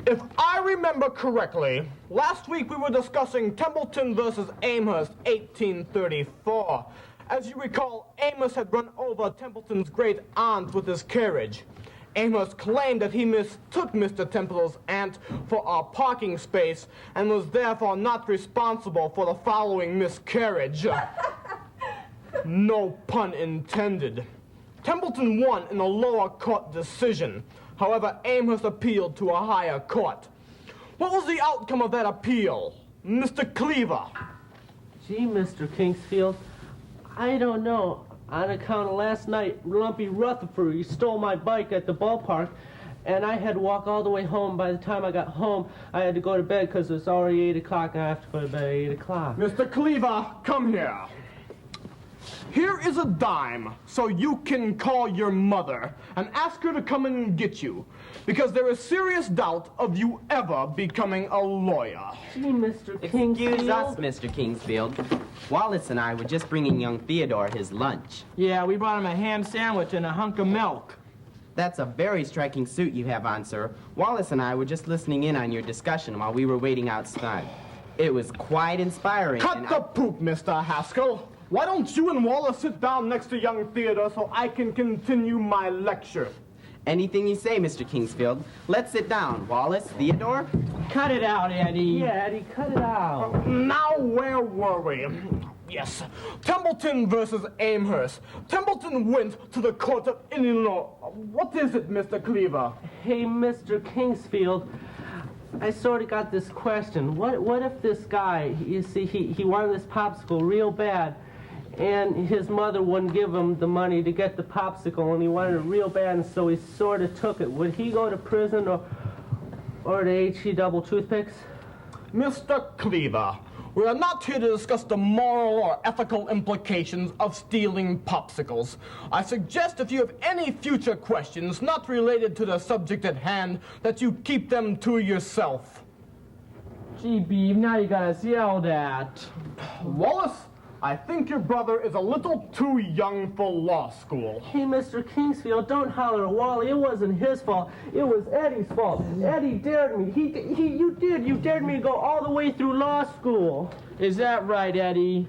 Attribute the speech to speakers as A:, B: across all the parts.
A: If I remember correctly, last week we were discussing Templeton versus Amherst, 1834. As you recall, Amherst had run over Templeton's great aunt with his carriage. Amherst claimed that he mistook Mr. Templeton's aunt for a parking space and was therefore not responsible for the following miscarriage. No pun intended. Templeton won in a lower court decision. However, Amherst appealed to a higher court. What was the outcome of that appeal, Mr. Cleaver?
B: Gee, Mr. Kingsfield, I don't know. On account of last night, Lumpy Rutherford, he stole my bike at the ballpark, and I had to walk all the way home. By the time I got home, I had to go to bed because it's already 8 o'clock, and I have to go to bed at 8 o'clock.
A: Mr. Cleaver, come here. Here is a dime, so you can call your mother and ask her to come in and get you, because there is serious doubt of you ever becoming a lawyer.
B: Gee, Mr. Kingsfield.
C: Excuse us, Mr. Kingsfield. Wallace and I were just bringing young Theodore his lunch.
D: Yeah, we brought him a ham sandwich and a hunk of milk.
C: That's a very striking suit you have on, sir. Wallace and I were just listening in on your discussion while we were waiting outside. It was quite inspiring.
A: Cut the poop, Mr. Haskell. Why don't you and Wallace sit down next to young Theodore so I can continue my lecture?
C: Anything you say, Mr. Kingsfield. Let's sit down. Wallace, Theodore?
D: Cut it out, Eddie.
B: Yeah, Eddie, cut it out.
A: Now, where were we? Yes, Templeton versus Amherst. Templeton went to the court of Illinois. What is it, Mr. Cleaver?
B: Hey, Mr. Kingsfield, I sort of got this question. What if this guy, you see, he wanted this popsicle real bad, and his mother wouldn't give him the money to get the popsicle, and he wanted it real bad, and so he sort of took it. Would he go to prison or to H-E double toothpicks?
A: Mr. Cleaver, we are not here to discuss the moral or ethical implications of stealing popsicles. I suggest if you have any future questions not related to the subject at hand, that you keep them to yourself.
D: Gee, Beav, now you got us yelled at.
A: Wallace, I think your brother is a little too young for law school.
B: Hey, Mr. Kingsfield, don't holler at Wally. It wasn't his fault. It was Eddie's fault. Eddie dared me. You dared me to go all the way through law school.
D: Is that right, Eddie?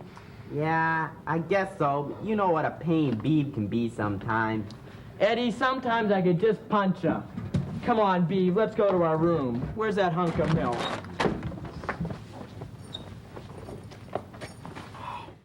C: Yeah, I guess so. You know what a pain Beeb can be sometimes.
D: Eddie, sometimes I could just punch ya. Come on, Beav, let's go to our room. Where's that hunk of milk?